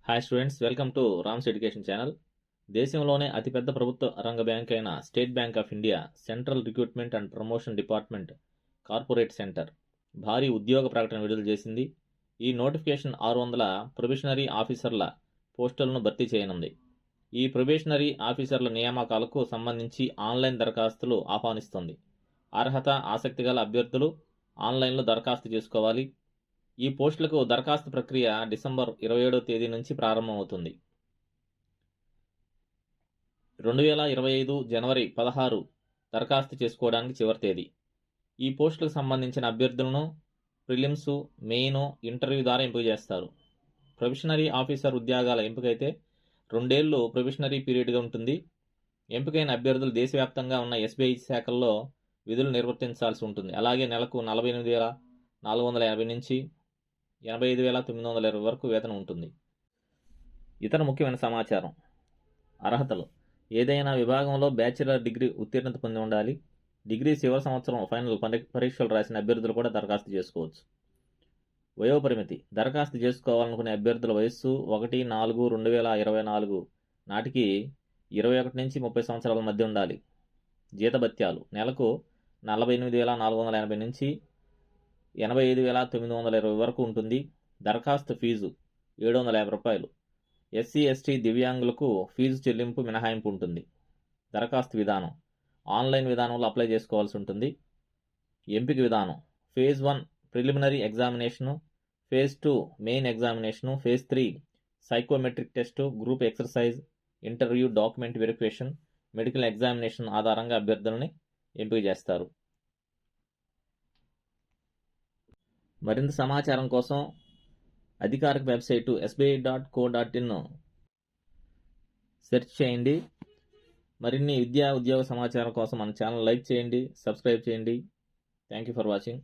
Hi students, welcome to Rams education channel. దేశంలోనే అతిపెద్ద ప్రభుత్వ రంగ బ్యాంక్ అయిన state bank of India central recruitment and promotion department corporate centre భారీ ఉద్యోగ ప్రకటన విడుదల చేసింది. ఈ నోటిఫికేషన్ 600 ప్రొబేషనరీ ఆఫీసర్ల పోస్టులను భర్తీ చేయనుంది. ఈ ప్రొబేషనరీ ఆఫీసర్ల నియామకాలకు సంబంధించి ఆన్లైన్ దరఖాస్తులు ఆహ్వానిస్తుంది. అర్హత, ఆసక్తి గల అభ్యర్థులు ఆన్లైన్లో దరఖాస్తు చేసుకోవాలి. ఈ పోస్టులకు దరఖాస్తు ప్రక్రియ డిసెంబర్ 27వ తేదీ నుంచి ప్రారంభమవుతుంది. 2025 జనవరి 16 దరఖాస్తు చేసుకోవడానికి చివరి తేదీ. ఈ పోస్టులకు సంబంధించిన అభ్యర్థులను ప్రిలిమ్స్, మెయిన్, ఇంటర్వ్యూ ద్వారా ఎంపిక చేస్తారు. ప్రొబేషనరీ ఆఫీసర్ ఉద్యోగాల ఎంపికైతే 2 ఏళ్లు ప్రొబేషనరీ పీరియడ్గా ఉంటుంది. ఎంపికైన అభ్యర్థులు దేశవ్యాప్తంగా ఉన్న ఎస్బీఐ శాఖల్లో విధులు నిర్వర్తించాల్సి ఉంటుంది. అలాగే నెలకు 48,450 నుంచి 85,920 వరకు వేతనం ఉంటుంది. ఇతర ముఖ్యమైన సమాచారం: అర్హతలు: ఏదైనా విభాగంలో బ్యాచిలర్ డిగ్రీ ఉత్తీర్ణత పొంది ఉండాలి. డిగ్రీ చివరి సంవత్సరం ఫైనల్ పరీక్షలు రాసిన అభ్యర్థులు కూడా దరఖాస్తు చేసుకోవచ్చు. వయోపరిమితి: దరఖాస్తు చేసుకోవాలనుకునే అభ్యర్థుల వయస్సు 1/4/2024 నాటికి 21 నుంచి 30 సంవత్సరాల మధ్య ఉండాలి. జీతభత్యాలు: నెలకు 48,480 నుంచి 85,920 వరకు ఉంటుంది. దరఖాస్తు ఫీజు 750 రూపాయలు. ఎస్సీ, ఎస్టీ, దివ్యాంగులకు ఫీజు చెల్లింపు మినహాయింపు ఉంటుంది. దరఖాస్తు విధానం: ఆన్లైన్ విధానంలో అప్లై చేసుకోవాల్సి ఉంటుంది. ఎంపిక విధానం: phase 1 preliminary examination, phase 2 main examination, phase 3 psychometric test, group exercise, interview, document verification, medical examination ఆధారంగా అభ్యర్థులని ఎంపిక చేస్తారు. మరింత సమాచారం కోసం అధికారిక వెబ్సైటు sbi.co.in సెర్చ్ చేయండి. మరిన్ని ఉద్యోగ సమాచారం కోసం మన ఛానల్ లైక్ చేయండి, సబ్స్క్రైబ్ చేయండి. Thank you for watching.